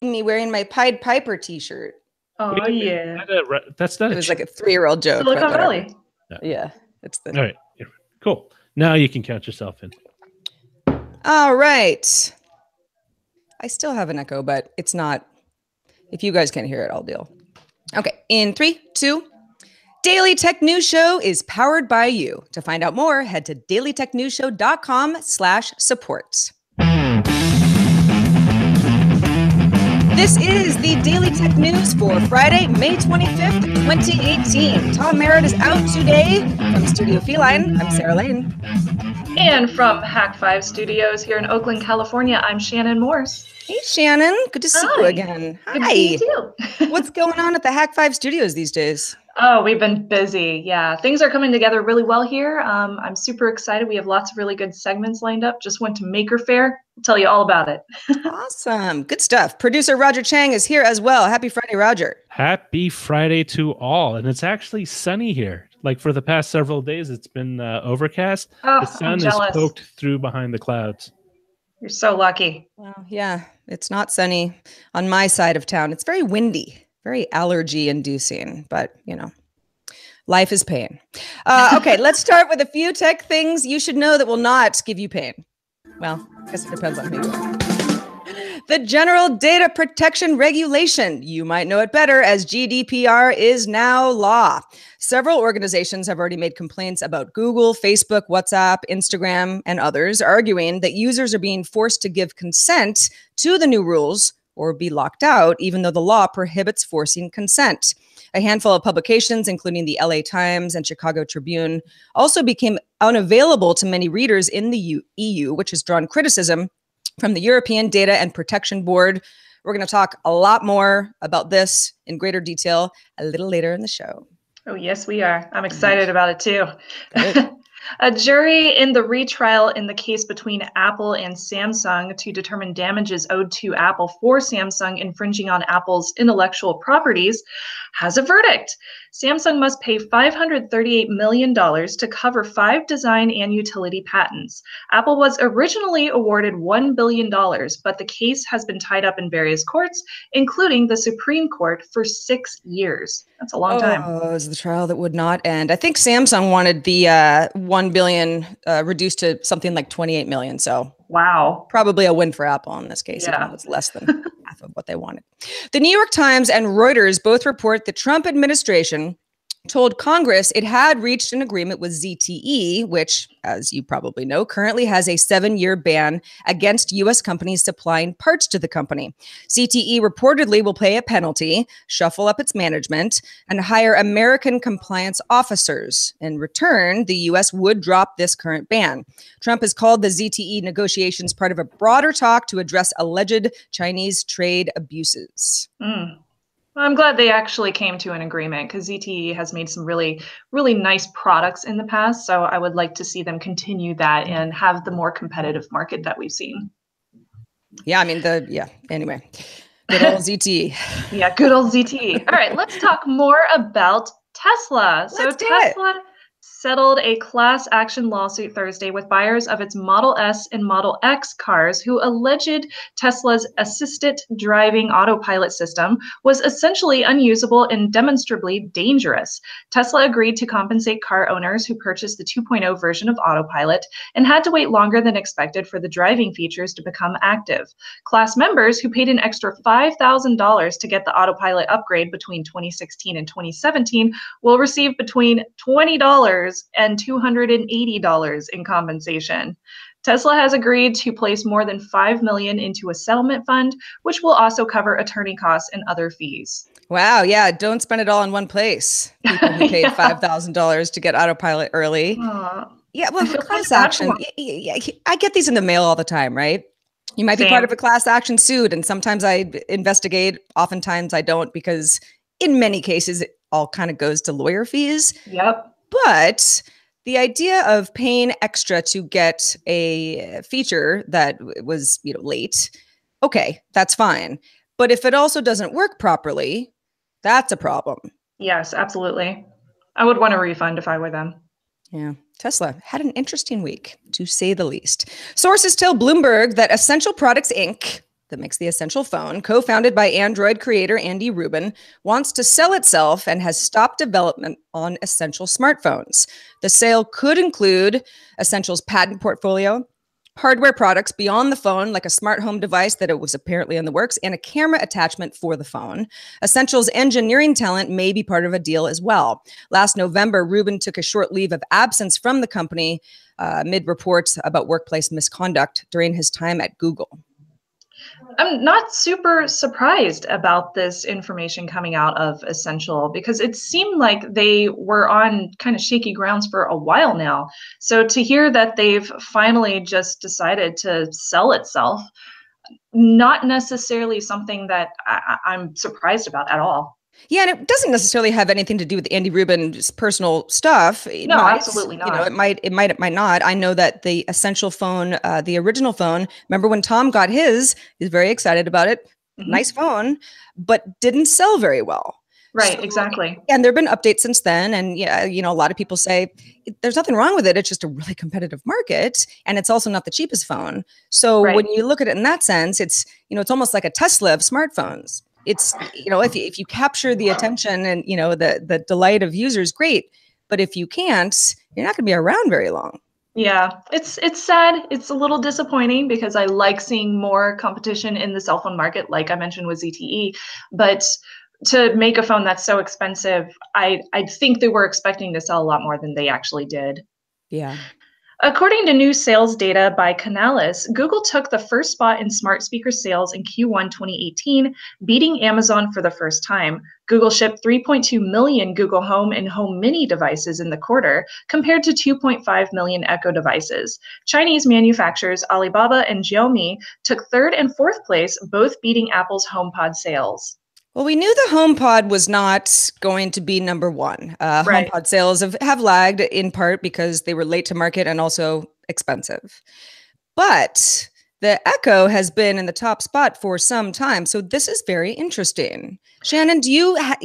me wearing my Pied Piper t-shirt. Oh, yeah. That's not It was like a 3-year-old joke. Silicon Valley. Yeah. It's the... All right. Cool. Now you can count yourself in. All right. I still have an echo, but it's not. If you guys can't hear it, I'll deal. Okay. In 3, 2. Daily Tech News Show is powered by you. To find out more, head to dailytechnewsshow.com/support. This is the Daily Tech News for Friday, May 25th, 2018. Tom Merritt is out today from Studio Feline. I'm Sarah Lane. And from Hack 5 Studios here in Oakland, California, I'm Shannon Morse. Hey, Shannon. Good to see you again. Good to see you too. What's going on at the Hack 5 Studios these days? Oh, we've been busy. Yeah, things are coming together really well here. I'm super excited. We have lots of really good segments lined up. Just went to Maker Faire. I'll tell you all about it. Awesome. Good stuff. Producer Roger Chang is here as well. Happy Friday, Roger. Happy Friday to all. And it's actually sunny here. Like for the past several days, it's been overcast. Oh, the sun is poked through behind the clouds. You're so lucky. Well, yeah, it's not sunny on my side of town. It's very windy. Very allergy inducing, but you know, life is pain. Okay, let's start with a few tech things you should know that will not give you pain. Well, I guess it depends on who you are. The General Data Protection Regulation, you might know it better as GDPR, is now law. Several organizations have already made complaints about Google, Facebook, WhatsApp, Instagram, and others, arguing that users are being forced to give consent to the new rules or be locked out, even though the law prohibits forcing consent. A handful of publications, including the LA Times and Chicago Tribune, also became unavailable to many readers in the EU, which has drawn criticism from the European Data and Protection Board. We're going to talk a lot more about this in greater detail a little later in the show. Oh, yes, we are. I'm excited about it, too. A jury in the retrial in the case between Apple and Samsung to determine damages owed to Apple for Samsung infringing on Apple's intellectual properties has a verdict. Samsung must pay $538 million to cover 5 design and utility patents. Apple was originally awarded $1 billion, but the case has been tied up in various courts, including the Supreme Court, for 6 years. That's a long time. Oh, it was the trial that would not end. I think Samsung wanted the $1 billion reduced to something like $28 million. So wow, probably a win for Apple in this case. Yeah, it's less than half of what they wanted. The New York Times and Reuters both report the Trump administration told Congress it had reached an agreement with ZTE, which, as you probably know, currently has a 7-year ban against U.S. companies supplying parts to the company. ZTE reportedly will pay a penalty, shuffle up its management, and hire American compliance officers. In return, the U.S. would drop this current ban. Trump has called the ZTE negotiations part of a broader talk to address alleged Chinese trade abuses. Well, I'm glad they actually came to an agreement because ZTE has made some really, really nice products in the past. So I would like to see them continue that and have the more competitive market that we've seen. Yeah, I mean, anyway, good old ZTE. Yeah, good old ZTE. All right, let's talk more about Tesla. Tesla settled a class action lawsuit Thursday with buyers of its Model S and Model X cars who alleged Tesla's assisted driving autopilot system was essentially unusable and demonstrably dangerous. Tesla agreed to compensate car owners who purchased the 2.0 version of autopilot and had to wait longer than expected for the driving features to become active. Class members who paid an extra $5,000 to get the autopilot upgrade between 2016 and 2017 will receive between $20 and $280 in compensation. Tesla has agreed to place more than $5 million into a settlement fund, which will also cover attorney costs and other fees. Wow, yeah, don't spend it all in one place. People who paid $5,000 to get autopilot early. Yeah, well, class action. Yeah, I get these in the mail all the time, right? You might be part of a class action suit, and sometimes I investigate. Oftentimes I don't, because in many cases it all kind of goes to lawyer fees. Yep. But the idea of paying extra to get a feature that was, late, okay, that's fine. But if it also doesn't work properly, that's a problem. Yes, absolutely. I would want a refund if I were them. Yeah. Tesla had an interesting week, to say the least. Sources tell Bloomberg that Essential Products Inc., that makes the Essential phone, co-founded by Android creator Andy Rubin, wants to sell itself and has stopped development on Essential smartphones. The sale could include Essential's patent portfolio, hardware products beyond the phone, like a smart home device that it was apparently in the works, and a camera attachment for the phone. Essential's engineering talent may be part of a deal as well. Last November, Rubin took a short leave of absence from the company amid reports about workplace misconduct during his time at Google. I'm not super surprised about this information coming out of Essential because it seemed like they were on kind of shaky grounds for a while now. So to hear that they've finally just decided to sell itself, not necessarily something that I'm surprised about at all. Yeah, and it doesn't necessarily have anything to do with Andy Rubin's personal stuff. No, absolutely not. You know, it might not. I know that the Essential phone, the original phone, remember when Tom got his, he was very excited about it. Mm-hmm. Nice phone, but didn't sell very well. Right, so, exactly. And there have been updates since then. And yeah, you know, a lot of people say there's nothing wrong with it. It's just a really competitive market. And it's also not the cheapest phone. So when you look at it in that sense, it's, you know, it's almost like a Tesla of smartphones. It's, you know, if you capture the attention and, you know, the delight of users, great. But if you can't, you're not going to be around very long. Yeah, it's sad. It's a little disappointing because I like seeing more competition in the cell phone market, like I mentioned with ZTE. But to make a phone that's so expensive, I think they were expecting to sell a lot more than they actually did. Yeah. According to new sales data by Canalys, Google took the first spot in smart speaker sales in Q1 2018, beating Amazon for the first time. Google shipped 3.2 million Google Home and Home Mini devices in the quarter, compared to 2.5 million Echo devices. Chinese manufacturers Alibaba and Xiaomi took third and fourth place, both beating Apple's HomePod sales. Well, we knew the HomePod was not going to be number one. Right. HomePod sales have lagged in part because they were late to market and also expensive. But the Echo has been in the top spot for some time, so this is very interesting. Shannon, do you have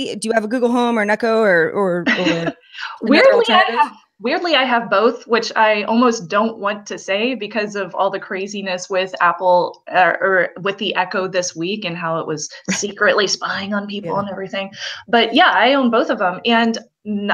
a Google Home or an Echo or Weirdly, I have both, which I almost don't want to say because of all the craziness with Apple or with the Echo this week and how it was secretly spying on people and everything. But yeah, I own both of them. And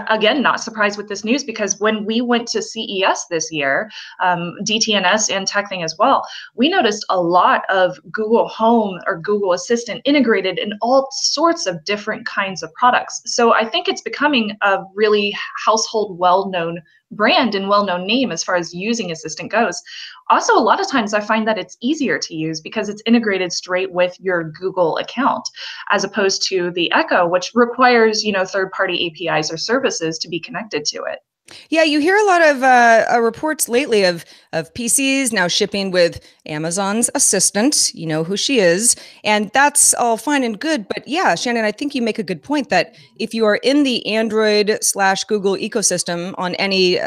again, not surprised with this news because when we went to CES this year, DTNS and Tech Thing as well, we noticed a lot of Google Home or Google Assistant integrated in all sorts of different kinds of products. So I think it's becoming a really household well-known brand and well-known name as far as using Assistant goes. Also, a lot of times I find that it's easier to use because it's integrated straight with your Google account, as opposed to the Echo, which requires, you know, third-party APIs or services to be connected to it. Yeah, you hear a lot of reports lately of PCs now shipping with Amazon's Assistant. You know who she is, and that's all fine and good. But yeah, Shannon, I think you make a good point that if you are in the Android/Google ecosystem on any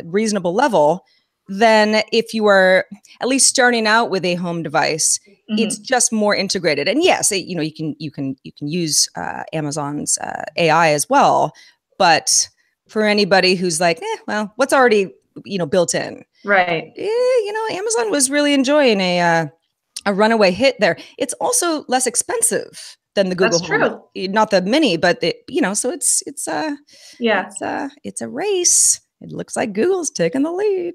reasonable level, then if you are at least starting out with a home device, it's just more integrated. And yes, you can use Amazon's AI as well, but for anybody who's like, well, what's already, built in. Right. Amazon was really enjoying a runaway hit there. It's also less expensive than the Google Home. That's true. Not the Mini, but so it's a race. It looks like Google's taking the lead.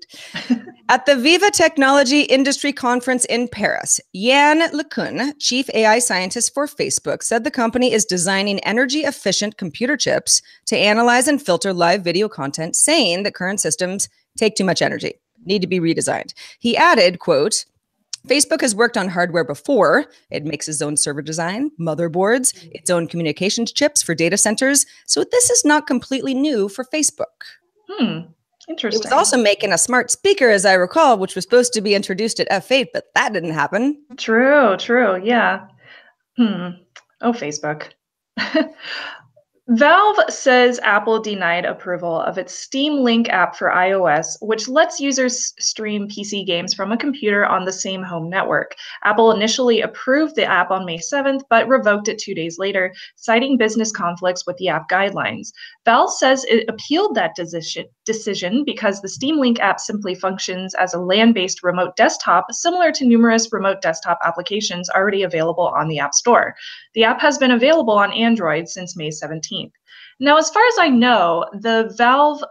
At the Viva Technology Industry Conference in Paris, Yann LeCun, chief AI scientist for Facebook, said the company is designing energy-efficient computer chips to analyze and filter live video content, saying that current systems take too much energy, need to be redesigned. He added, quote, Facebook has worked on hardware before. It makes its own server design, motherboards, its own communications chips for data centers. So this is not completely new for Facebook. Interesting. It was also making a smart speaker, as I recall, which was supposed to be introduced at F8, but that didn't happen. True. Yeah. Oh, Facebook. Valve says Apple denied approval of its Steam Link app for iOS, which lets users stream PC games from a computer on the same home network. Apple initially approved the app on May 7th, but revoked it 2 days later, citing business conflicts with the app guidelines. Valve says it appealed that decision because the Steam Link app simply functions as a LAN-based remote desktop, similar to numerous remote desktop applications already available on the App Store. The app has been available on Android since May 17th. Now, as far as I know, the Valve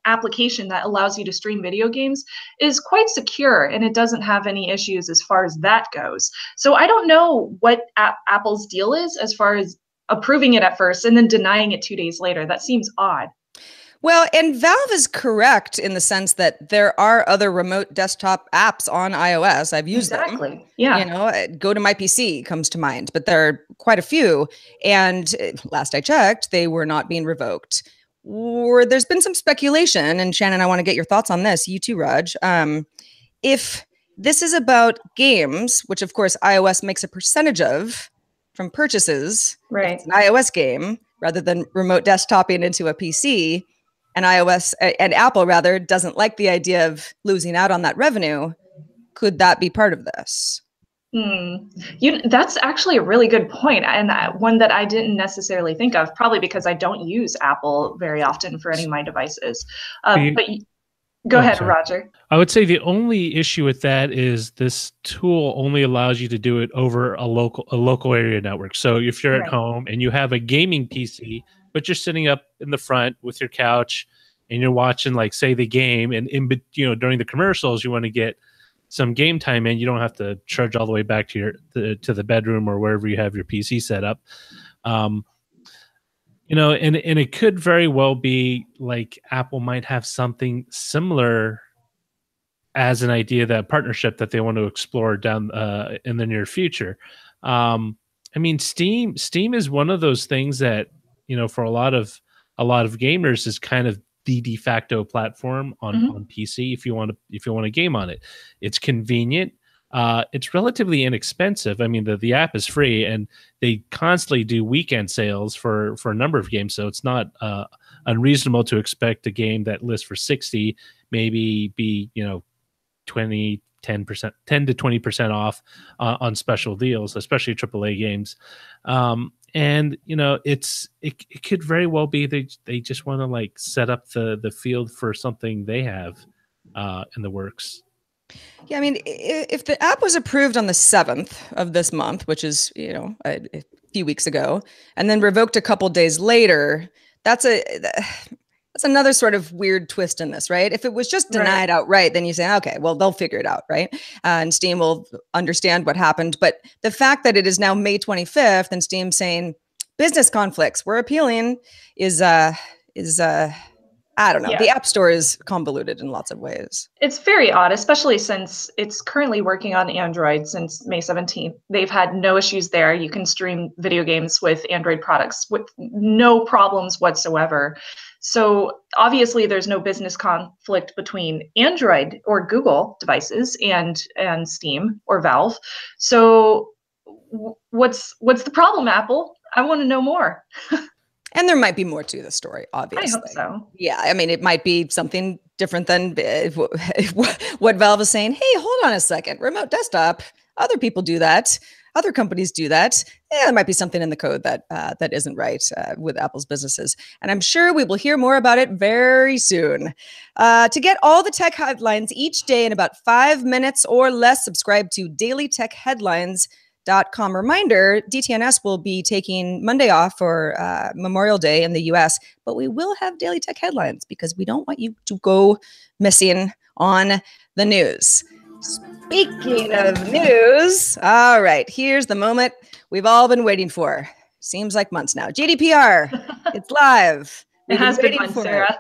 application that allows you to stream video games is quite secure, and it doesn't have any issues as far as that goes. So I don't know what Apple's deal is as far as approving it at first and then denying it 2 days later. That seems odd. Well, and Valve is correct in the sense that there are other remote desktop apps on iOS. I've used them. Yeah. You know, Go to My PC comes to mind, but there are quite a few. And last I checked, they were not being revoked. Or there's been some speculation, and Shannon, I want to get your thoughts on this. You too, Raj. If this is about games, which of course iOS makes a percentage of from purchases, right? It's an iOS game rather than remote desktoping into a PC. And iOS and Apple rather doesn't like the idea of losing out on that revenue. Could that be part of this? That's actually a really good point, and one that I didn't necessarily think of, probably because I don't use Apple very often for any of my devices. Go ahead, sorry. Roger. I would say the only issue with that is this tool only allows you to do it over a local area network. So if you're at home and you have a gaming PC, but you're sitting up in the front with your couch and you're watching, like, say, the game, and during the commercials you want to get some game time in, you don't have to trudge all the way back to the bedroom or wherever you have your PC set up. And it could very well be like Apple might have something similar as an idea, that partnership that they want to explore down in the near future. I mean, Steam is one of those things that, for a lot of gamers is kind of the de facto platform on PC if you want to game on it. It's convenient. It's relatively inexpensive. I mean, the app is free, and they constantly do weekend sales for a number of games. So it's not unreasonable to expect a game that lists for $60 maybe be 10% to 20% off on special deals, especially AAA games. And it could very well be they just want to, like, set up the field for something they have in the works. Yeah, I mean, if the app was approved on the 7th of this month, which is, a few weeks ago, and then revoked a couple days later, that's another sort of weird twist in this, right? If it was just denied outright, then you say, okay, well, they'll figure it out, right? And Steam will understand what happened. But the fact that it is now May 25th and Steam saying business conflicts, we're appealing, is I don't know. Yeah. The App Store is convoluted in lots of ways. It's very odd, especially since it's currently working on Android since May 17th. They've had no issues there. You can stream video games with Android products with no problems whatsoever. So obviously there's no business conflict between Android or Google devices and Steam or Valve. So what's the problem, Apple? I want to know more. And there might be more to the story, obviously. I hope so. Yeah, I mean, it might be something different than what Valve is saying. Hey, hold on a second. Remote desktop, other people do that. Other companies do that. Yeah, there might be something in the code that isn't right with Apple's businesses. And I'm sure we will hear more about it very soon. To get all the tech headlines each day in about 5 minutes or less, subscribe to dailytechheadlines.com. Reminder, DTNS will be taking Monday off for Memorial Day in the US, but we will have Daily Tech Headlines because we don't want you to go missing on the news. Speaking of news, all right, here's the moment we've all been waiting for. Seems like months now. GDPR, it's live. It has been months, Sarah.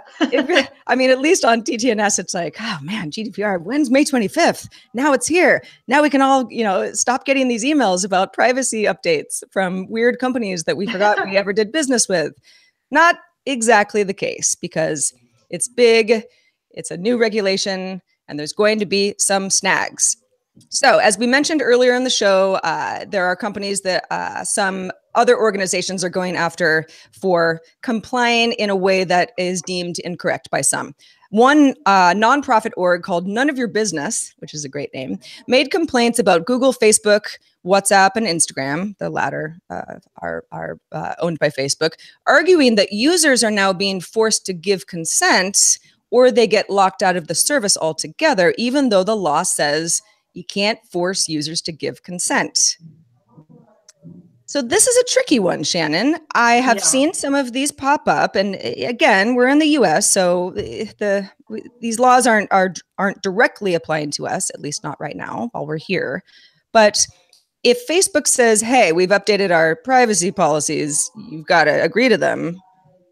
I mean, at least on DTNS, it's like, oh man, GDPR, when's May 25th? Now it's here. Now we can all, stop getting these emails about privacy updates from weird companies that we forgot we ever did business with. Not exactly the case, because it's big, it's a new regulation, and there's going to be some snags. So as we mentioned earlier in the show, there are companies that some other organizations are going after for complying in a way that is deemed incorrect by some. One nonprofit org called None of Your Business, which is a great name, made complaints about Google, Facebook, WhatsApp, and Instagram. The latter are owned by Facebook, arguing that users are now being forced to give consent or they get locked out of the service altogether, even though the law says you can't force users to give consent. So this is a tricky one, Shannon. I have seen some of these pop up, and again, we're in the U.S., so these laws aren't directly applying to us, at least not right now while we're here. But if Facebook says, "Hey, we've updated our privacy policies, you've got to agree to them,"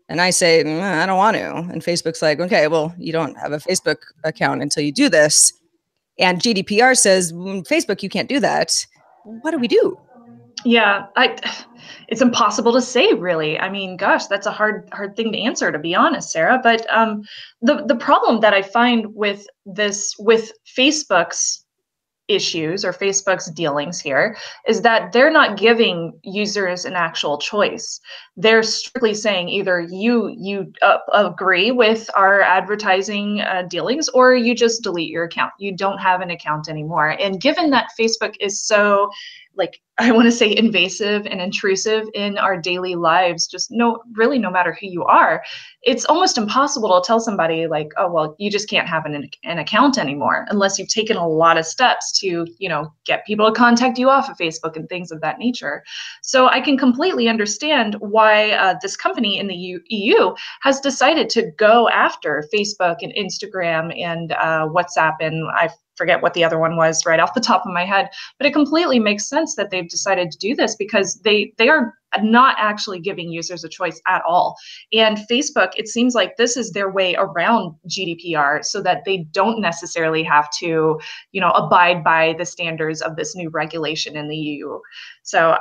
and I say, "I don't want to," and Facebook's like, "Okay, well, you don't have a Facebook account until you do this," and GDPR says, "Facebook, you can't do that," what do we do? Yeah, it's impossible to say, really. I mean, gosh, that's a hard thing to answer, to be honest, Sarah. But the problem that I find with this, with Facebook's issues or Facebook's dealings here, is that they're not giving users an actual choice. They're strictly saying either you agree with our advertising dealings, or you just delete your account. You don't have an account anymore. And given that Facebook is so, like, I want to say invasive and intrusive in our daily lives, just no matter who you are, it's almost impossible to tell somebody like, oh, well, you just can't have an account anymore unless you've taken a lot of steps to, get people to contact you off of Facebook and things of that nature. So I can completely understand why this company in the EU has decided to go after Facebook and Instagram and WhatsApp, and I forget what the other one was right off the top of my head, but it completely makes sense that they've decided to do this because they are not actually giving users a choice at all. And Facebook, it seems like this is their way around GDPR so that they don't necessarily have to, abide by the standards of this new regulation in the EU. So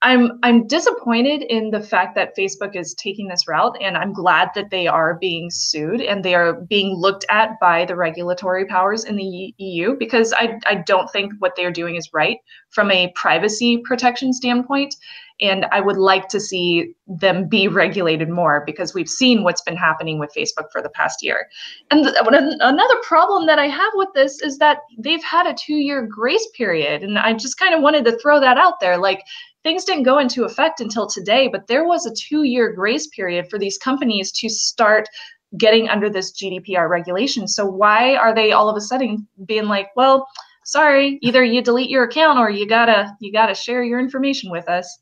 I'm disappointed in the fact that Facebook is taking this route, and I'm glad that they are being sued and they are being looked at by the regulatory powers in the EU, because I don't think what they're doing is right from a privacy protection standpoint. And I would like to see them be regulated more, because we've seen what's been happening with Facebook for the past year. And another problem that I have with this is that they've had a 2-year grace period. And I just kind of wanted to throw that out there. Like, things didn't go into effect until today, but there was a 2-year grace period for these companies to start getting under this GDPR regulation. So why are they all of a sudden being like, well, sorry, either you delete your account or you gotta share your information with us?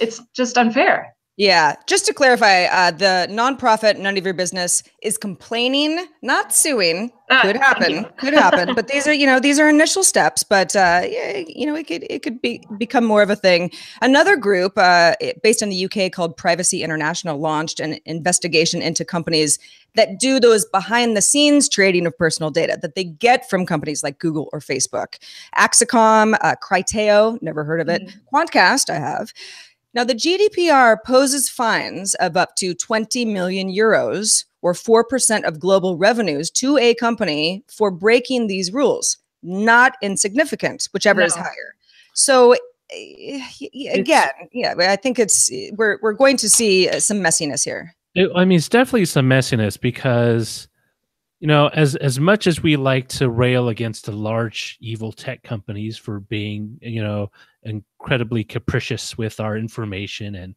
It's just unfair. Yeah. Just to clarify, the nonprofit None of Your Business is complaining, not suing. Could happen. But these are initial steps. But it could become more of a thing. Another group based in the UK called Privacy International launched an investigation into companies that do those behind the scenes trading of personal data that they get from companies like Google or Facebook. Axicom, Criteo, never heard of it. Quantcast, I have. Now, the GDPR poses fines of up to 20 million euros or 4% of global revenues to a company for breaking these rules. Not insignificant, whichever is higher. So again, I think we're going to see some messiness here. It's definitely some messiness because, as much as we like to rail against the large evil tech companies for being, incredibly capricious with our information and,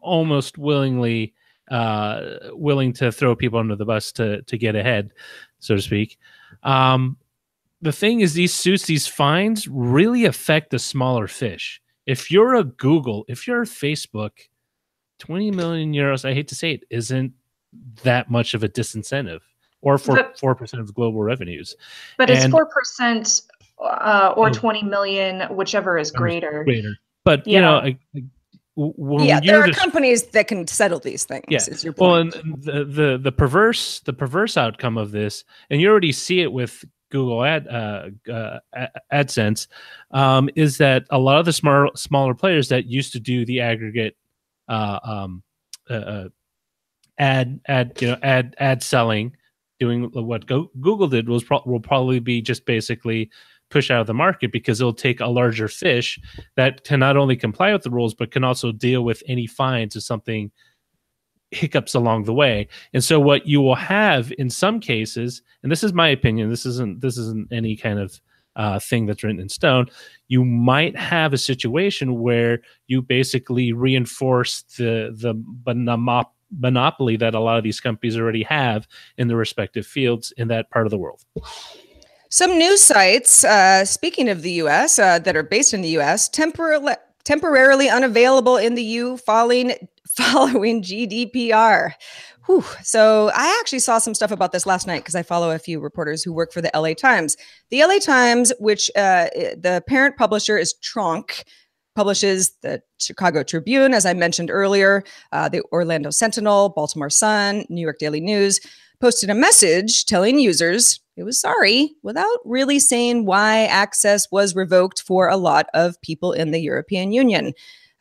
almost willing to throw people under the bus to get ahead, so to speak. The thing is, these suits, these fines really affect the smaller fish. If you're a Google, if you're a Facebook, 20 million euros, I hate to say it, isn't that much of a disincentive, or for 4% of global revenues. But it's 4% or 20 million, whichever is greater. But, there are companies that can settle these things. Yeah. Is your point. Well, and the perverse outcome of this, and you already see it with Google AdSense, is that a lot of the smaller players that used to do the aggregate ad selling, doing what Google did will probably be just basically push out of the market, because it'll take a larger fish that can not only comply with the rules, but can also deal with any fines if something hiccups along the way. And so what you will have in some cases, and this is my opinion, this isn't any kind of thing that's written in stone, you might have a situation where you basically reinforce the monopoly that a lot of these companies already have in their respective fields in that part of the world. Some news sites, speaking of the U.S., that are based in the U.S., temporarily unavailable in the EU following GDPR. Whew. So I actually saw some stuff about this last night because I follow a few reporters who work for the LA Times. The LA Times, which the parent publisher is Tronc, publishes the Chicago Tribune, as I mentioned earlier, the Orlando Sentinel, Baltimore Sun, New York Daily News, posted a message telling users it was sorry without really saying why access was revoked for a lot of people in the European Union.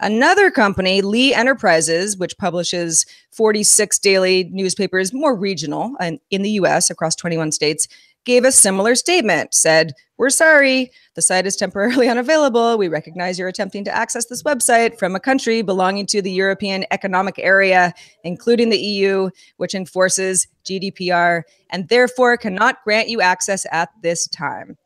Another company, Lee Enterprises, which publishes 46 daily newspapers, more regional, and in the US across 21 states, gave a similar statement, said, "We're sorry, the site is temporarily unavailable. We recognize you're attempting to access this website from a country belonging to the European Economic Area, including the EU, which enforces GDPR, and therefore cannot grant you access at this time."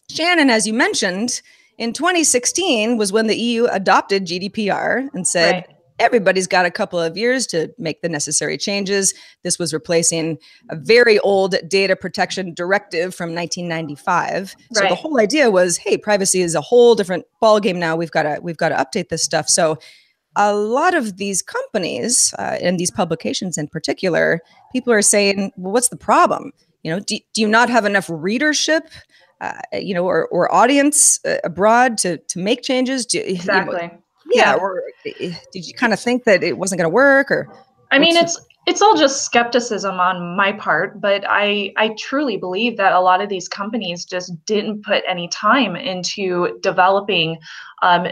Shannon, as you mentioned, in 2016 was when the EU adopted GDPR and said, everybody's got a couple of years to make the necessary changes. This was replacing a very old data protection directive from 1995. So the whole idea was, hey, privacy is a whole different ballgame now. We've got to update this stuff. So a lot of these companies and these publications in particular, people are saying, well, what's the problem? Do you not have enough readership? Or audience abroad to make changes? Exactly. Or did you kind of think that it wasn't going to work? Or I mean, it's all just skepticism on my part, but I truly believe that a lot of these companies just didn't put any time into developing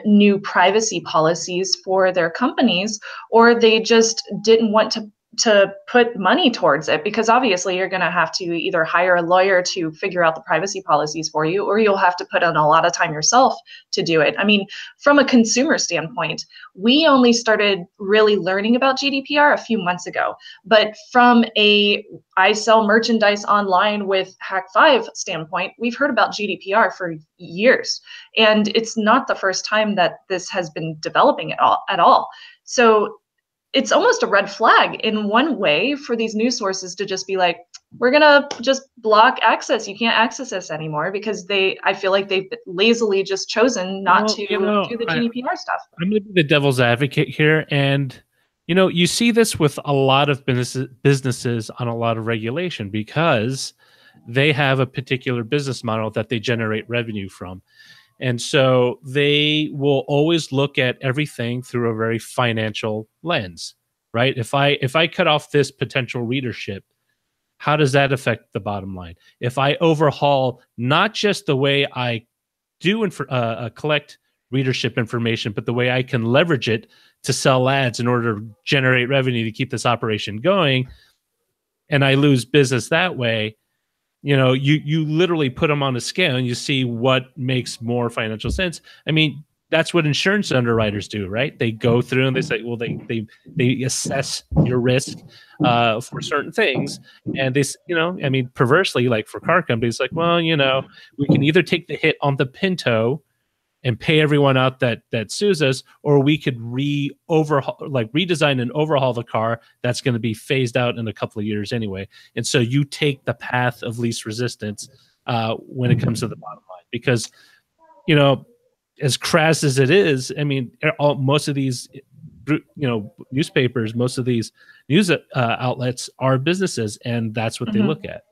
new privacy policies for their companies, or they just didn't want to put money towards it, because obviously you're going to have to either hire a lawyer to figure out the privacy policies for you, or you'll have to put in a lot of time yourself to do it. I mean, from a consumer standpoint, we only started really learning about GDPR a few months ago, but from I sell merchandise online with Hack5 standpoint, we've heard about GDPR for years, and it's not the first time that this has been developing at all. So it's almost a red flag in one way for these news sources to just be like, we're going to just block access. You can't access this anymore, because I feel like they've lazily just chosen not to do the GDPR stuff. I'm going to be the devil's advocate here. And, you see this with a lot of businesses on a lot of regulation, because they have a particular business model that they generate revenue from. And so they will always look at everything through a very financial lens, right? If I cut off this potential readership, how does that affect the bottom line? If I overhaul not just the way I do collect readership information, but the way I can leverage it to sell ads in order to generate revenue to keep this operation going, and I lose business that way, you literally put them on a scale and you see what makes more financial sense. I mean, that's what insurance underwriters do, right? They go through and they say, well, they assess your risk for certain things. And they, perversely, like for car companies, like, well, we can either take the hit on the Pinto and pay everyone out that sues us, or we could redesign and overhaul the car that's going to be phased out in a couple of years anyway. And so you take the path of least resistance when it comes to the bottom line, because, as crass as it is, I mean, most of these, newspapers, most of these news outlets are businesses, and that's what they look at.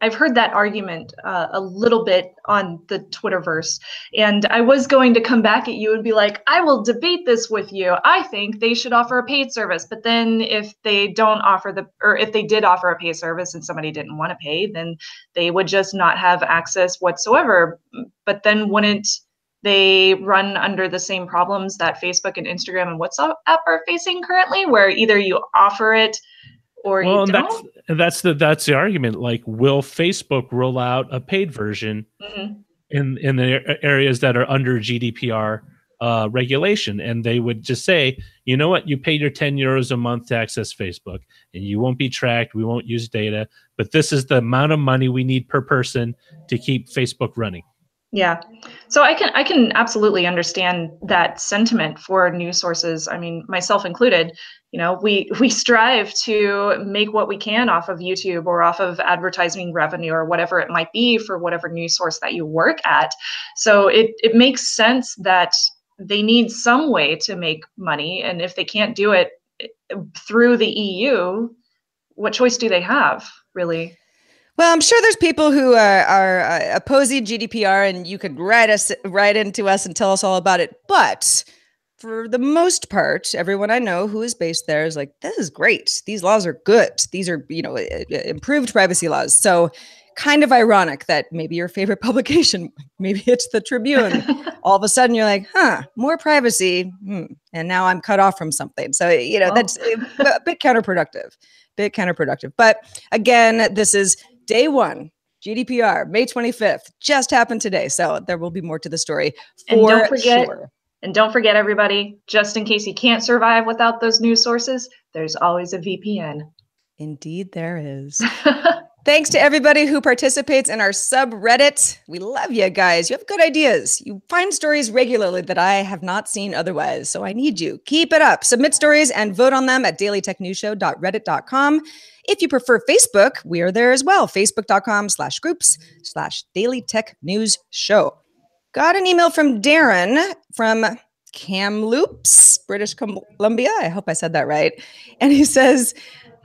I've heard that argument a little bit on the Twitterverse, and I was going to come back at you and be like, I will debate this with you. I think they should offer a paid service, but then if they don't offer if they did offer a paid service and somebody didn't want to pay, then they would just not have access whatsoever. But then wouldn't they run under the same problems that Facebook and Instagram and WhatsApp are facing currently, where either you offer it or well, you don't. that's the argument. Like, will Facebook roll out a paid version in the areas that are under GDPR regulation? And they would just say, you know what, you pay your €10 a month to access Facebook, and you won't be tracked. We won't use data, but this is the amount of money we need per person to keep Facebook running. Yeah. So I can absolutely understand that sentiment for news sources. I mean, myself included, you know, we strive to make what we can off of YouTube or off of advertising revenue or whatever it might be for whatever news source that you work at. So it makes sense that they need some way to make money. And if they can't do it through the EU, what choice do they have, really? Well, I'm sure there's people who are opposing GDPR, and you could write into us and tell us all about it. But for the most part, everyone I know who is based there is like, this is great. These laws are good. These are, improved privacy laws. So kind of ironic that maybe your favorite publication, maybe it's the Tribune, all of a sudden you're like, more privacy. And now I'm cut off from something. So, that's a bit counterproductive. But again, this is Day 1, GDPR, May 25th, just happened today. So there will be more to the story for sure. And don't forget, everybody, just in case you can't survive without those news sources, there's always a VPN. Indeed, there is. Thanks to everybody who participates in our subreddit. We love you guys. You have good ideas. You find stories regularly that I have not seen otherwise. So I need you. Keep it up. Submit stories and vote on them at dailytechnewsshow.reddit.com. If you prefer Facebook, we are there as well. Facebook.com/groups/dailytechnewsshow. Got an email from Darren from Kamloops, British Columbia. I hope I said that right. And he says,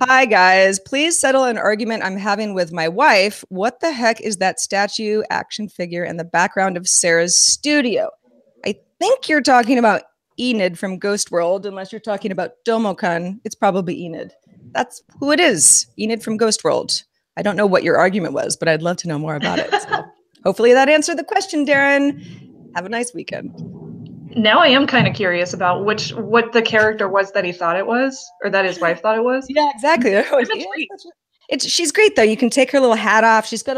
hi, guys. Please settle an argument I'm having with my wife. What the heck is that statue action figure in the background of Sarah's studio? I think you're talking about Enid from Ghost World. Unless you're talking about Domokun, it's probably Enid. That's who it is, Enid from Ghost World. I don't know what your argument was, but I'd love to know more about it. So hopefully that answered the question, Darren. Have a nice weekend. Now I am kind of curious about what the character was that he thought it was, or that his wife thought it was. Yeah, exactly. She's great though. You can take her little hat off. She's got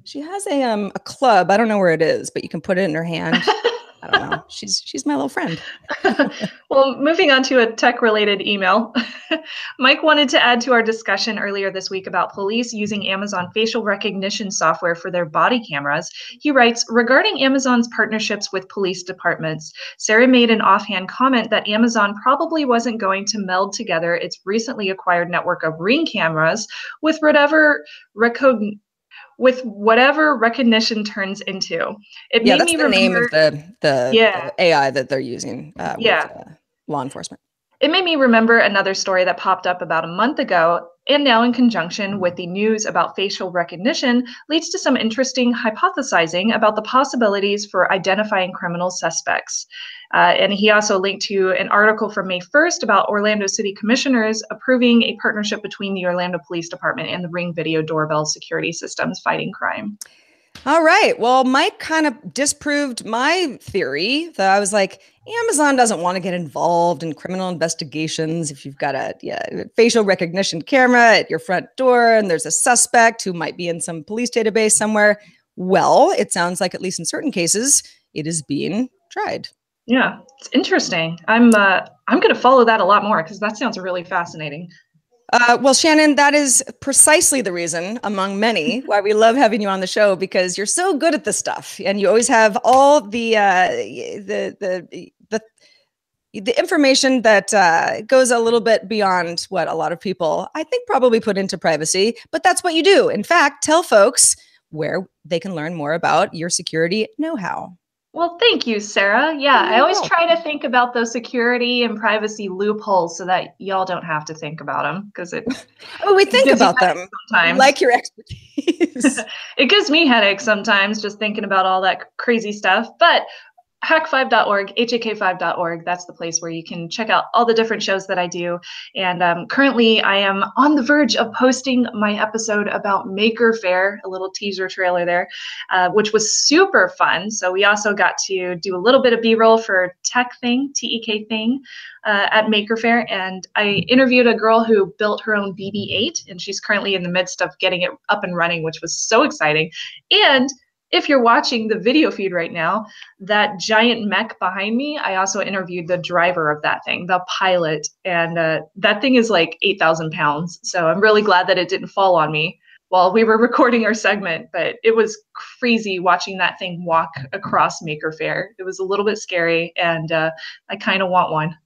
she has a club. I don't know where it is, but you can put it in her hand. I don't know. She's my little friend. Well, moving on to a tech-related email. Mike wanted to add to our discussion earlier this week about police using Amazon facial recognition software for their body cameras. He writes, regarding Amazon's partnerships with police departments, Sarah made an offhand comment that Amazon probably wasn't going to meld together its recently acquired network of Ring cameras with whatever recognition turns into. It made that's me the name of the AI that they're using with law enforcement. It made me remember another story that popped up about a month ago, and now in conjunction with the news about facial recognition leads to some interesting hypothesizing about the possibilities for identifying criminal suspects. And he also linked to an article from May 1st about Orlando City Commissioners approving a partnership between the Orlando Police Department and the Ring video doorbell security systems fighting crime. All right. Well, Mike kind of disproved my theory that I was like, Amazon doesn't want to get involved in criminal investigations. If you've got a facial recognition camera at your front door and there's a suspect who might be in some police database somewhere, well, it sounds like at least in certain cases, it is being tried. Yeah, it's interesting. I'm going to follow that a lot more because that sounds really fascinating. Well, Shannon, that is precisely the reason, among many, why we love having you on the show, because you're so good at this stuff, and you always have all the information that goes a little bit beyond what a lot of people, I think, probably put into privacy. But that's what you do. In fact, tell folks where they can learn more about your security know-how. Well, thank you, Sarah. Yeah, I always try to think about those security and privacy loopholes so that y'all don't have to think about them, because we think about them sometimes. Like your expertise. It gives me headaches sometimes just thinking about all that crazy stuff. But hack5.org, hak5.org. That's the place where you can check out all the different shows that I do. And currently, I am on the verge of posting my episode about Maker Faire, a little teaser trailer there, which was super fun. So we also got to do a little bit of B-roll for Tech Thing, TEK Thing, at Maker Faire. And I interviewed a girl who built her own BB-8, and she's currently in the midst of getting it up and running, which was so exciting. And if you're watching the video feed right now, that giant mech behind me, I also interviewed the driver of that thing, the pilot, and that thing is like 8,000 pounds. So I'm really glad that it didn't fall on me while we were recording our segment, but it was crazy watching that thing walk across Maker Faire. It was a little bit scary, and I kind of want one.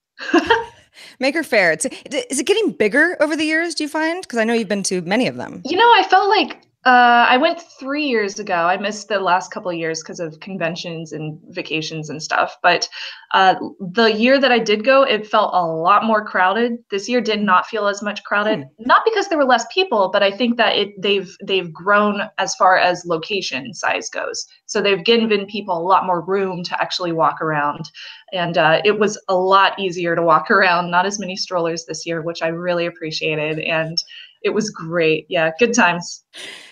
Maker Faire, is it getting bigger over the years, do you find? Because I know you've been to many of them. You know, I felt like I went 3 years ago. I missed the last couple of years because of conventions and vacations and stuff. But the year that I did go, it felt a lot more crowded. This year did not feel as much crowded. Not because there were less people, but I think that they've grown as far as location size goes. So they've given people a lot more room to actually walk around. And it was a lot easier to walk around. Not as many strollers this year, which I really appreciated. And it was great. Yeah, good times.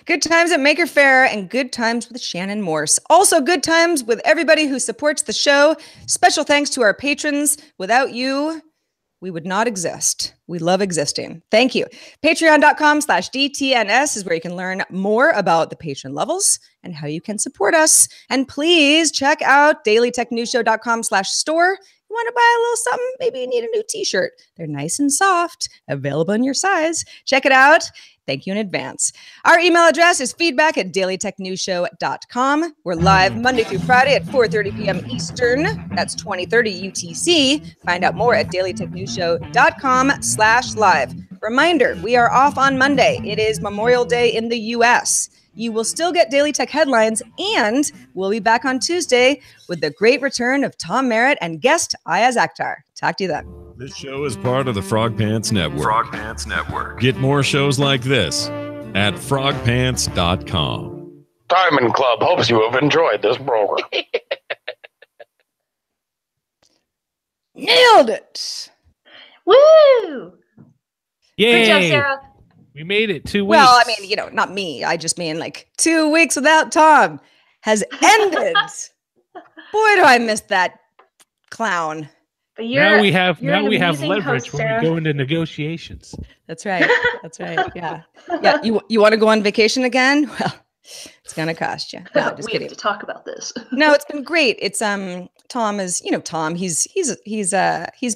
Good times at Maker Faire and good times with Shannon Morse. Also good times with everybody who supports the show. Special thanks to our patrons. Without you, we would not exist. We love existing. Thank you. Patreon.com/DTNS is where you can learn more about the patron levels and how you can support us. And please check out dailytechnewsshow.com/store. You want to buy a little something? Maybe you need a new t-shirt. They're nice and soft, available in your size. Check it out. Thank you in advance. Our email address is feedback@dailytechnewsshow.com. We're live Monday through Friday at 4:30 p.m. Eastern. That's 2030 UTC. Find out more at dailytechnewsshow.com/live. Reminder, we are off on Monday. It is Memorial Day in the U.S. You will still get Daily Tech headlines, and we'll be back on Tuesday with the great return of Tom Merritt and guest Ayaz Akhtar. Talk to you then. This show is part of the Frog Pants Network. Frog Pants Network. Get more shows like this at frogpants.com. Diamond Club hopes you have enjoyed this program. Nailed it. Woo! Yay! Great job, Sarah. We made it 2 weeks. Well, I mean, not me. I just mean like 2 weeks without Tom has ended. Boy, do I miss that clown. But now we have leverage host, when we go into negotiations. That's right. That's right. Yeah. Yeah. You want to go on vacation again? Well, it's gonna cost you. No, just we kidding. have to talk about this. No, it's been great. It's Tom is, Tom, he's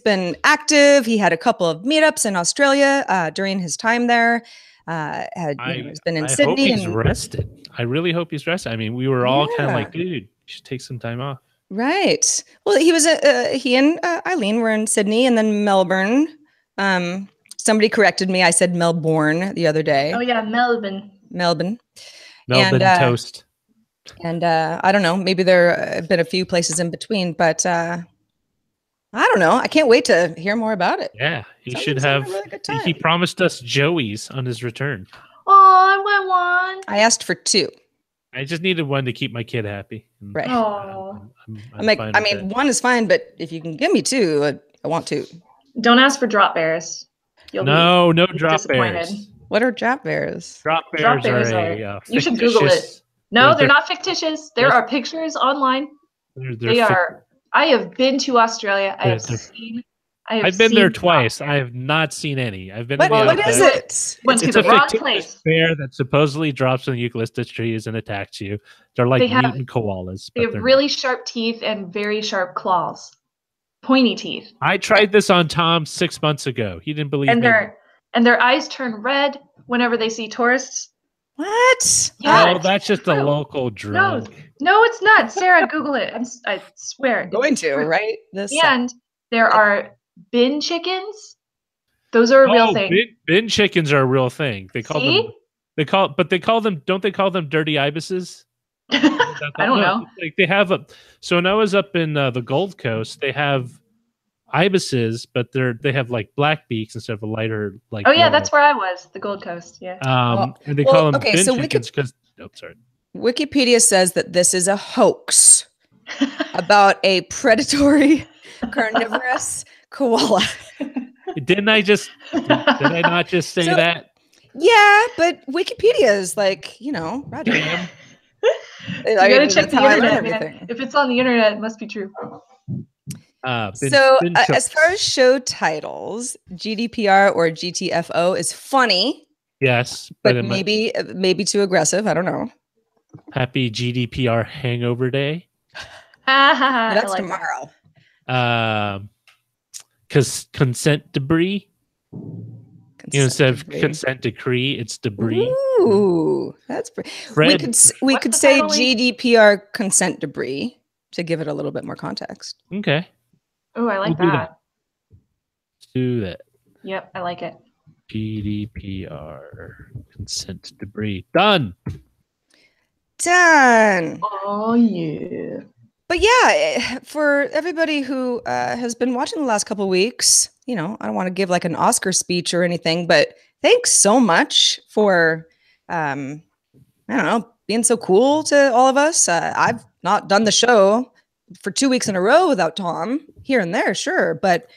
been active. He had a couple of meetups in Australia during his time there. He's been in Sydney. I hope he's rested. I really hope he's rested. I mean, we were all kind of like, dude, you should take some time off. Right. Well, he and Eileen were in Sydney and then Melbourne. Somebody corrected me. I said Melbourne the other day. Oh yeah, Melbourne. Melbourne toast. And I don't know, maybe there have been a few places in between, but I don't know. I can't wait to hear more about it. Yeah, he should have. Really good time. He promised us Joey's on his return. Oh, I want one. I asked for 2. I just needed one to keep my kid happy. Right. I'm like, I mean, 1 is fine, but if you can give me 2, I want 2. Don't ask for drop bears. No drop bears. What are drop bears? Drop bears are you should Google it. No, they're not fictitious. There are pictures online. They are. I have been to Australia. I've been there twice. I have not seen any. I've been. What is it? Went to the wrong place. Bear that supposedly drops from the eucalyptus trees and attacks you. They're like mutant koalas. They have really sharp teeth and very sharp claws, pointy teeth. I tried this on Tom 6 months ago. He didn't believe me. And their eyes turn red whenever they see tourists. What? Yeah, oh, that's just a local drug. No, it's not. Sarah, Google it. I swear. I'm going to, right? And there are bin chickens. Those are a real thing. Bin chickens are a real thing. They call them. Don't they call them dirty ibises? I don't know. Like they have So when I was up in the Gold Coast, they have ibises, but they have like black beaks instead of a lighter like. Oh yeah, that's where I was, the Gold Coast. Yeah. And they call them bin chickens because. Oh, sorry. Wikipedia says that this is a hoax. about a predatory carnivorous koala. Did I not just say that? Yeah, but Wikipedia is like, Roger. Damn. You gotta check That's the how I learn internet, man. everything. If it's on the internet, it must be true. As far as show titles, GDPR or GTFO is funny. Yes, but maybe too aggressive. I don't know. Happy GDPR Hangover Day. That's like tomorrow. Because consent debris. Instead of consent decree, it's debris. Ooh, that's pretty. We could say GDPR consent debris to give it a little bit more context. Okay. Oh, I like that. Let's do that. Yep, I like it. GDPR consent debris. Done. Oh, yeah. But yeah, for everybody who has been watching the last couple of weeks, I don't want to give like an Oscar speech or anything, but thanks so much for, I don't know, being so cool to all of us. I've not done the show for 2 weeks in a row without Tom, here and there, sure. But,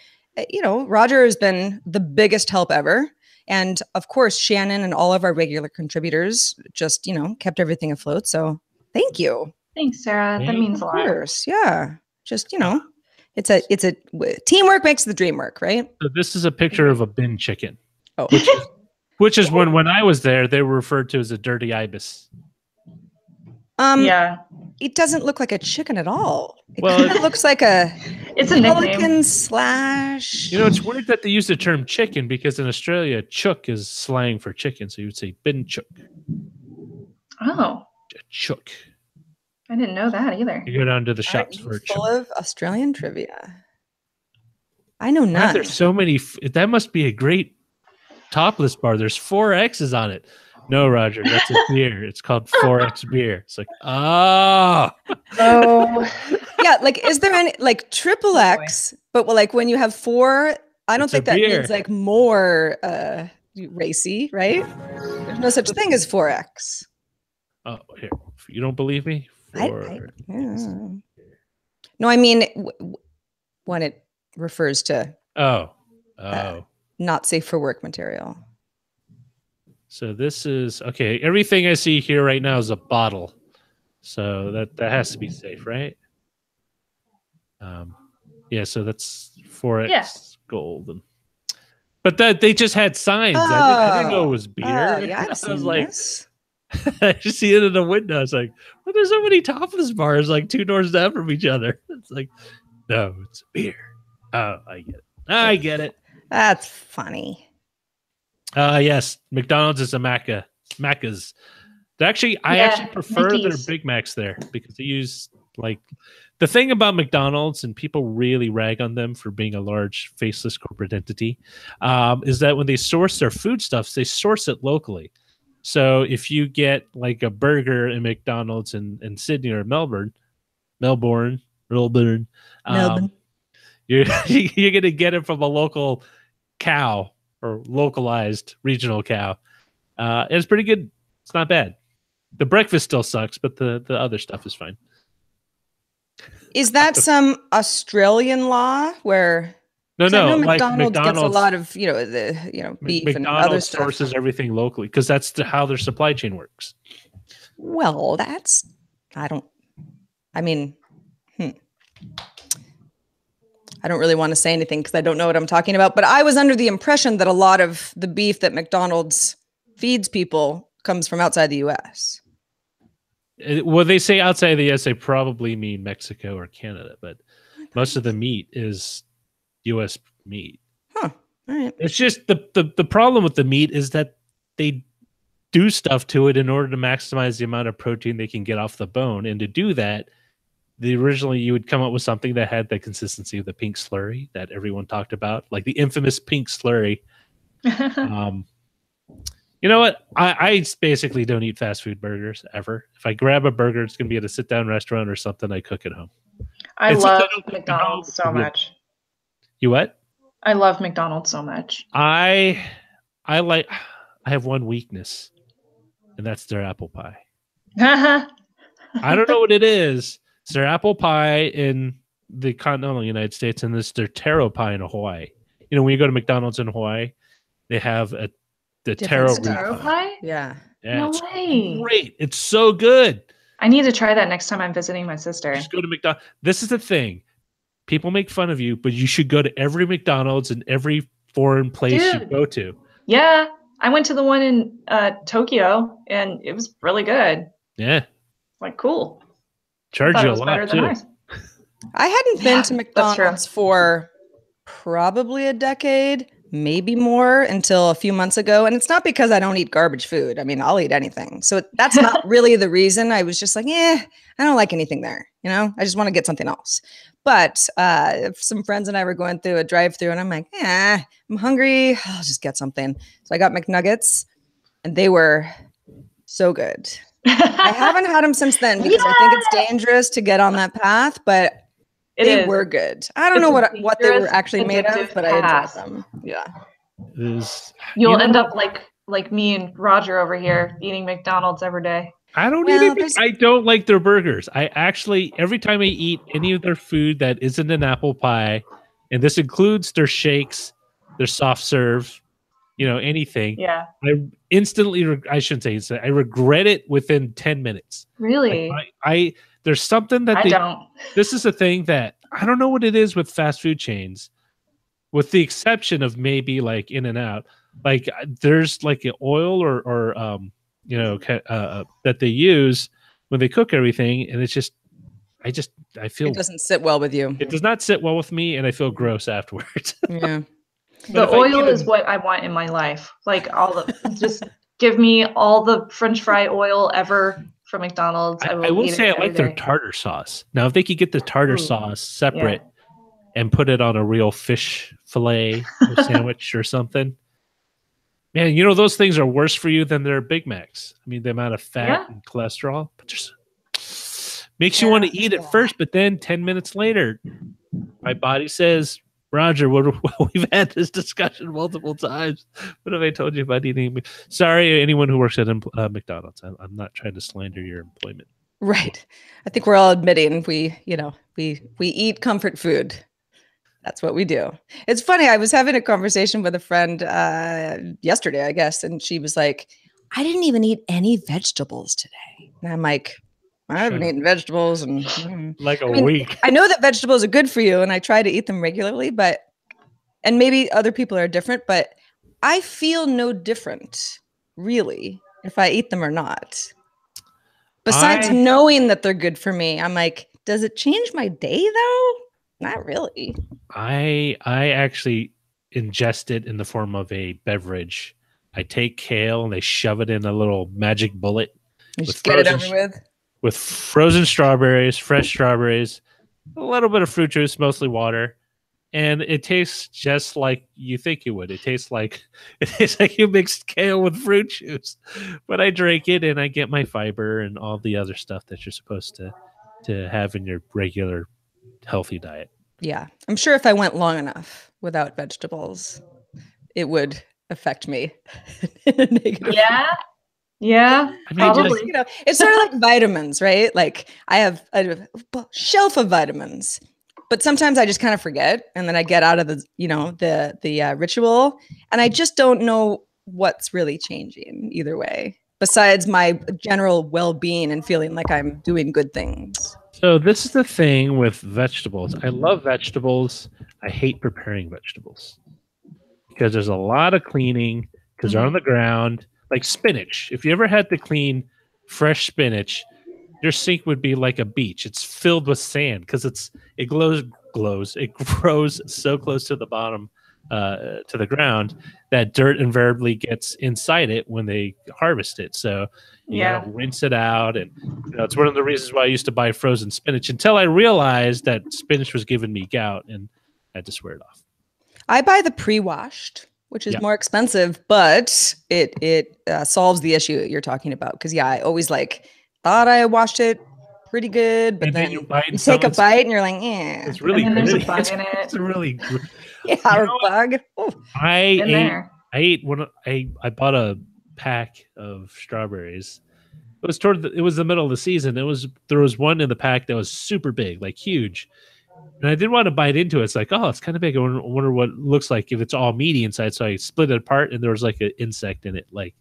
Roger has been the biggest help ever. And of course, Shannon and all of our regular contributors just, kept everything afloat. So thank you. Thanks, Sarah. That means a lot. Of course, yeah. Just it's a teamwork makes the dream work, right? So this is a picture of a bin chicken. Oh, which is when I was there, they were referred to as a dirty ibis. Yeah, it doesn't look like a chicken at all. It looks like it's a pelican slash. It's weird that they use the term chicken because in Australia, chook is slang for chicken, so you would say bin chook. Oh, a chook. I didn't know that either. You go down to the shops for a chook. Full of Australian trivia. I know none. There's so many. That must be a great topless bar. There's 4 X's on it. No, Roger, that's a beer. It's called 4X beer. It's like, oh. Yeah, like, is there any, like, triple X, but like when you have 4, I don't think that means like more racy, right? There's no such thing as 4X. Oh, here. You don't believe me? No, I mean, when it refers to not safe for work material. So this is okay. Everything I see here right now is a bottle, so that has to be safe, right? Yeah. So that's 4X gold, but that they just had signs. I didn't know it was beer. Yeah, I was like, I just see it in the window. I was like, well, there's so many topless bars like 2 doors down from each other. It's like, no, it's beer. Oh, I get it. That's funny. Yes, McDonald's is a Macca's. I actually prefer their Big Macs there because they use the thing about McDonald's, and people really rag on them for being a large faceless corporate entity, is that when they source their foodstuffs, they source it locally. So if you get like a burger in McDonald's in Sydney or Melbourne, you're gonna get it from a local cow or localized regional cow. And it's pretty good. It's not bad. The breakfast still sucks, but the other stuff is fine. Is that some Australian law where? No. McDonald's gets a lot of beef McDonald's and other stuff. Sources everything locally because that's how their supply chain works. Well, I don't really want to say anything because I don't know what I'm talking about, but I was under the impression that a lot of the beef that McDonald's feeds people comes from outside the U.S. Well, they say outside the U.S., they probably mean Mexico or Canada, but most of the meat is U.S. meat. Huh. All right. It's just the problem with the meat is that they do stuff to it in order to maximize the amount of protein they can get off the bone. And to do that, originally you would come up with something that had the consistency of the pink slurry that everyone talked about, like the infamous pink slurry. You know what? I basically don't eat fast food burgers ever. If I grab a burger, it's going to be at a sit-down restaurant or something I cook at home. I love McDonald's so much. You what? I love McDonald's so much. I have one weakness, and that's their apple pie. I don't know what it is, It's their apple pie in the continental United States, and it's their taro pie in Hawaii. You know, when you go to McDonald's in Hawaii, they have the Different taro stuff. root Taro pie. pie? Yeah. Yeah, No it's way. great. It's so good. I need to try that next time I'm visiting my sister. Just go to McDonald's. This is the thing. People make fun of you, but you should go to every McDonald's and every foreign place you Dude. go to. Yeah, I went to the one in Tokyo, and it was really good. Yeah. Like, cool. Charge I thought you it a was lot, better than too. ours. I hadn't Yeah, been to that's true. McDonald's for probably a decade, maybe more, until a few months ago. And it's not because I don't eat garbage food. I mean, I'll eat anything. So that's not really the reason. I was just like, I don't like anything there. You know, I just want to get something else. But some friends and I were going through a drive-through, and I'm like, I'm hungry. I'll just get something. So I got McNuggets, and they were so good. I haven't had them since then because I think it's dangerous to get on that path, but they were good. I don't know what they were actually made of, but I enjoyed them. Yeah. You'll end up like me and Roger over here eating McDonald's every day. I don't eat it. I don't like their burgers. I actually, every time I eat any of their food that isn't an apple pie, and this includes their shakes, their soft serve, you know, anything. Yeah. I instantly, I shouldn't say it's, I regret it within 10 minutes. Really? Like, there's something that I don't. This is a thing that I don't know what it is with fast food chains, with the exception of maybe like In-N-Out. Like there's like an oil or you know, that they use when they cook everything, and it's just, I feel it doesn't sit well with you. It does not sit well with me, and I feel gross afterwards. Yeah. The oil is what I want in my life. Like just give me all the French fry oil ever from McDonald's. I will say I like their tartar sauce. Now, if they could get the tartar sauce separate and put it on a real fish fillet or sandwich or something, man, you know, those things are worse for you than their Big Macs. I mean, the amount of fat and cholesterol, but just makes you want to eat it first, but then 10 minutes later, my body says, Roger, we've had this discussion multiple times. What have I told you about eating? Sorry, anyone who works at McDonald's. I'm not trying to slander your employment. Right. I think we're all admitting we eat comfort food. That's what we do. It's funny. I was having a conversation with a friend yesterday, I guess, and she was like, I didn't even eat any vegetables today. And I'm like, I haven't eaten vegetables in like a week. I know that vegetables are good for you, and I try to eat them regularly, and maybe other people are different, but I feel no different, really, if I eat them or not. Besides knowing that they're good for me, I'm like, does it change my day though? Not really. I actually ingest it in the form of a beverage. I take kale and they shove it in a little magic bullet. You just get it over with? With frozen strawberries, fresh strawberries, a little bit of fruit juice, mostly water. And it tastes just like you think it would. It tastes like you mixed kale with fruit juice. But I drink it and I get my fiber and all the other stuff that you're supposed to have in your regular healthy diet. Yeah. I'm sure if I went long enough without vegetables, it would affect me in a negative way. Yeah, I mean, probably. It's sort of like vitamins, right? Like I have a shelf of vitamins, but sometimes I just kind of forget, and then I get out of the ritual, and I just don't know what's really changing either way, besides my general well-being and feeling like I'm doing good things. So this is the thing with vegetables. I love vegetables. I hate preparing vegetables because there's a lot of cleaning because they're on the ground. Like spinach. If you ever had to clean fresh spinach, your sink would be like a beach. It's filled with sand because it glows. It grows so close to the bottom, to the ground, that dirt invariably gets inside it when they harvest it. So you gotta rinse it out, and it's one of the reasons why I used to buy frozen spinach until I realized that spinach was giving me gout, and I had to swear it off. I buy the pre-washed, which is more expensive, but it solves the issue you're talking about. Because I always thought I washed it pretty good, but then you take a bite and you're like, it's really and then gritty. There's a bug in it. It's really or bug. I ate when I bought a pack of strawberries, It was it was the middle of the season. There was one in the pack that was super big, like huge. And I didn't want to bite into it. It's like, oh, it's kind of big. I wonder what it looks like if it's all meaty inside. So I split it apart, and there was like an insect in it, like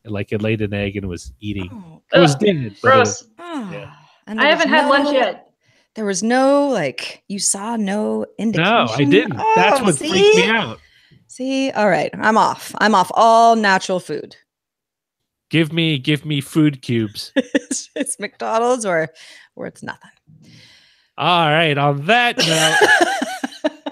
it laid an egg and it was eating. It was dead. Gross. Yeah. And I haven't had lunch yet. There was no, like, you saw no indication. No, I didn't. That's what freaked me out. See, all right, I'm off all natural food. Give me food cubes. It's McDonald's or it's nothing. All right. On that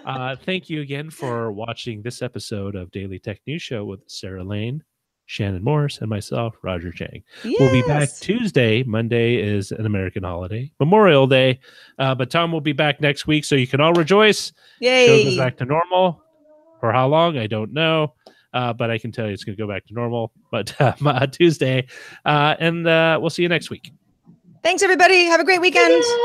note, thank you again for watching this episode of Daily Tech News Show with Sarah Lane, Shannon Morse, and myself, Roger Chang. Yes. We'll be back Tuesday. Monday is an American holiday, Memorial Day. But Tom will be back next week, so you can all rejoice. Yay. Show goes back to normal. For how long, I don't know. But I can tell you it's going to go back to normal. But Tuesday. And we'll see you next week. Thanks, everybody. Have a great weekend. Yeah.